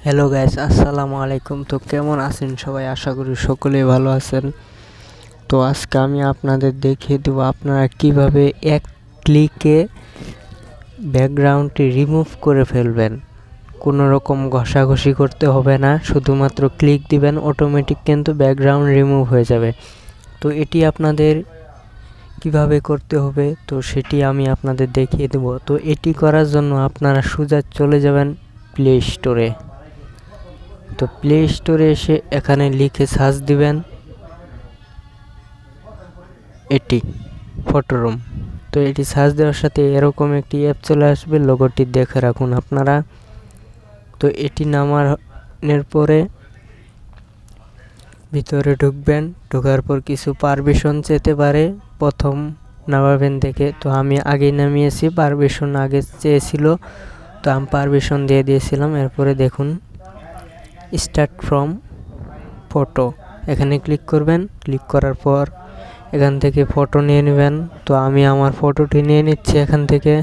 Hello guys, আসসালামু আলাইকুম। তো কেমন আছেন সবাই? আশা করি সকলেই ভালো আছেন। তো আজকে আমি আপনাদের দেখিয়ে দেবো আপনারা কিভাবে এক ক্লিকে ব্যাকগ্রাউন্ডটি রিমুভ করে ফেলবেন। কোনো রকম ঘষাঘষি করতে হবে না, শুধুমাত্র ক্লিক দিবেন, অটোমেটিক কিন্তু ব্যাকগ্রাউন্ড রিমুভ হয়ে যাবে। তো এটি আপনাদের কিভাবে করতে হবে তো সেটি আমি আপনাদের দেখিয়ে দেবো। তো এটি করার জন্য আপনারা সোজা চলে যাবেন প্লে স্টোরে। তো প্লে স্টোরে এসে এখানে লিখে সার্চ দিবেন এটি ফটোরুম। তো এটি সার্চ দেওয়ার সাথে এরকম একটি অ্যাপ চলে আসবে, লোগোটি দেখে রাখুন আপনারা। তো এটি নামানোর পরে ভিতরে ঢুকবেন, ঢোকার পর কিছু পারমিশন চেতে পারে প্রথম নামাবেন দেখে। তো আমি আগেই নামিয়েছি, পারমিশন আগে চেয়েছিল, তো আমি পারমিশন দিয়ে দিয়েছিলাম। এরপরে দেখুন স্টার্ট ফ্রম ফটো, এখানে ক্লিক করবেন। ক্লিক করার পর এখান থেকে ফটো নিয়ে নেবেন। তো আমি আমার ফটোটি নিয়ে নিচ্ছি এখান থেকে।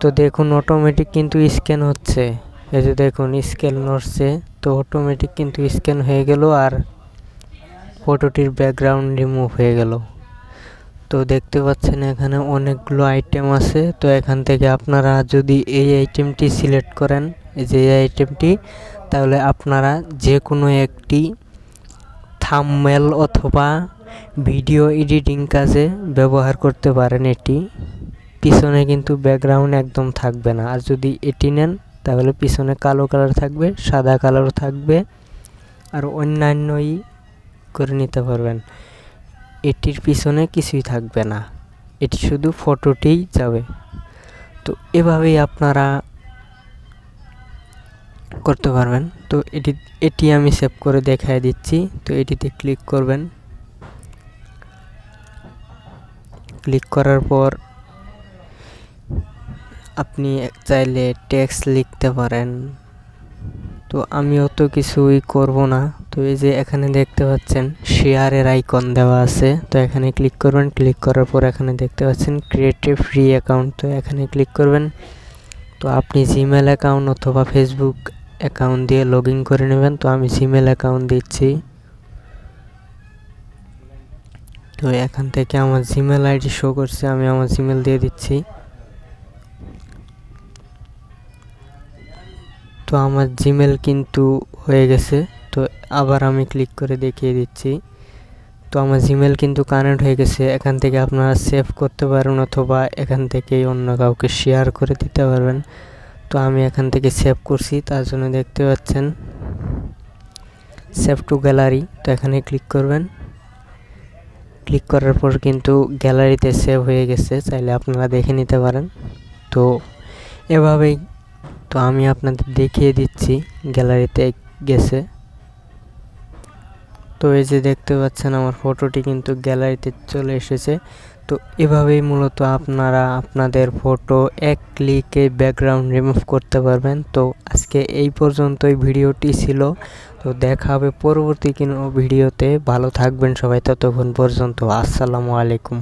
তো দেখুন অটোমেটিক কিন্তু স্ক্যান হচ্ছে, এই যে দেখুন স্ক্যান হচ্ছে। তো অটোমেটিক কিন্তু স্ক্যান হয়ে গেল আর ফটোটির ব্যাকগ্রাউন্ড রিমুভ হয়ে গেল। তো দেখতে পাচ্ছেন এখানে অনেকগুলো আইটেম আছে। তো এখান থেকে আপনারা যদি এই আইটেমটি সিলেক্ট করেন, এই যে এই আইটেমটি, তাহলে আপনারা যে কোনো একটি থাম্বনেল অথবা ভিডিও এডিটিং কাজে ব্যবহার করতে পারেন। এটি পিছনে কিন্তু ব্যাকগ্রাউন্ড একদম থাকবে না। আর যদি এটি নেন তাহলে পিছনে কালো কালার থাকবে, সাদা কালার থাকবে, আর অন্যান্যই করে নিতে পারবেন। এটির পিছনে কিছুই থাকবে না, এটি শুধু ফটোটিই যাবে। তো এভাবেই আপনারা করতে পারবেন। তো এটি আমি সেভ করে দেখাই দিচ্ছি। তো এটিতে ক্লিক করবেন। ক্লিক করার পর আপনি চাইলে টেক্সট লিখতে পারেন। তো আমি অত কিছুই করব না। তো এই যে এখানে দেখতে পাচ্ছেন শেয়ারের আইকন দেওয়া আছে, তো এখানে ক্লিক করবেন। ক্লিক করার পর এখানে দেখতে পাচ্ছেন ক্রিয়েট এ ফ্রি অ্যাকাউন্ট, তো এখানে ক্লিক করবেন। তো আপনি জিমেল অ্যাকাউন্ট অথবা ফেসবুক অ্যাকাউন্ট দিয়ে লগ ইন করে নেবেন। তো আমি জিমেল অ্যাকাউন্ট দিচ্ছি। তো এখান থেকে আমার জিমেল আইডি শো করছে, আমি আমার জিমেল দিয়ে দিচ্ছি। তো আমার জিমেল কিন্তু হয়ে গেছে। তো আবার আমি ক্লিক করে দেখিয়ে দিচ্ছি। তো আমার জিমেল কিন্তু কানেক্ট হয়ে গেছে। এখান থেকে আপনারা সেভ করতে পারেন অথবা এখান থেকেই অন্য কাউকে শেয়ার করে দিতে পারবেন। তো আমি এখান থেকে সেভ করছি, তার জন্য দেখতে পাচ্ছেন সেভ টু গ্যালারি। তো এখানে ক্লিক করবেন। ক্লিক করার পর কিন্তু গ্যালারিতে সেভ হয়ে গেছে, চাইলে আপনারা দেখে নিতে পারেন। তো এভাবেই তো আমি আপনাদের দেখিয়ে দিচ্ছি গ্যালারিতে গেছে। তো এই যে দেখতে পাচ্ছেন আমার ফটোটি কিন্তু গ্যালারিতে চলে এসেছে। তো এভাবেই মূলত আপনারা আপনাদের ফটো এক ক্লিকে ব্যাকগ্রাউন্ড রিমুভ করতে পারবেন। তো আজকে এই পর্যন্তই ভিডিওটি ছিল। তো দেখা হবে পরবর্তী কোনো ভিডিওতে। ভালো থাকবেন সবাই, ততক্ষণ পর্যন্ত আসসালামু আলাইকুম।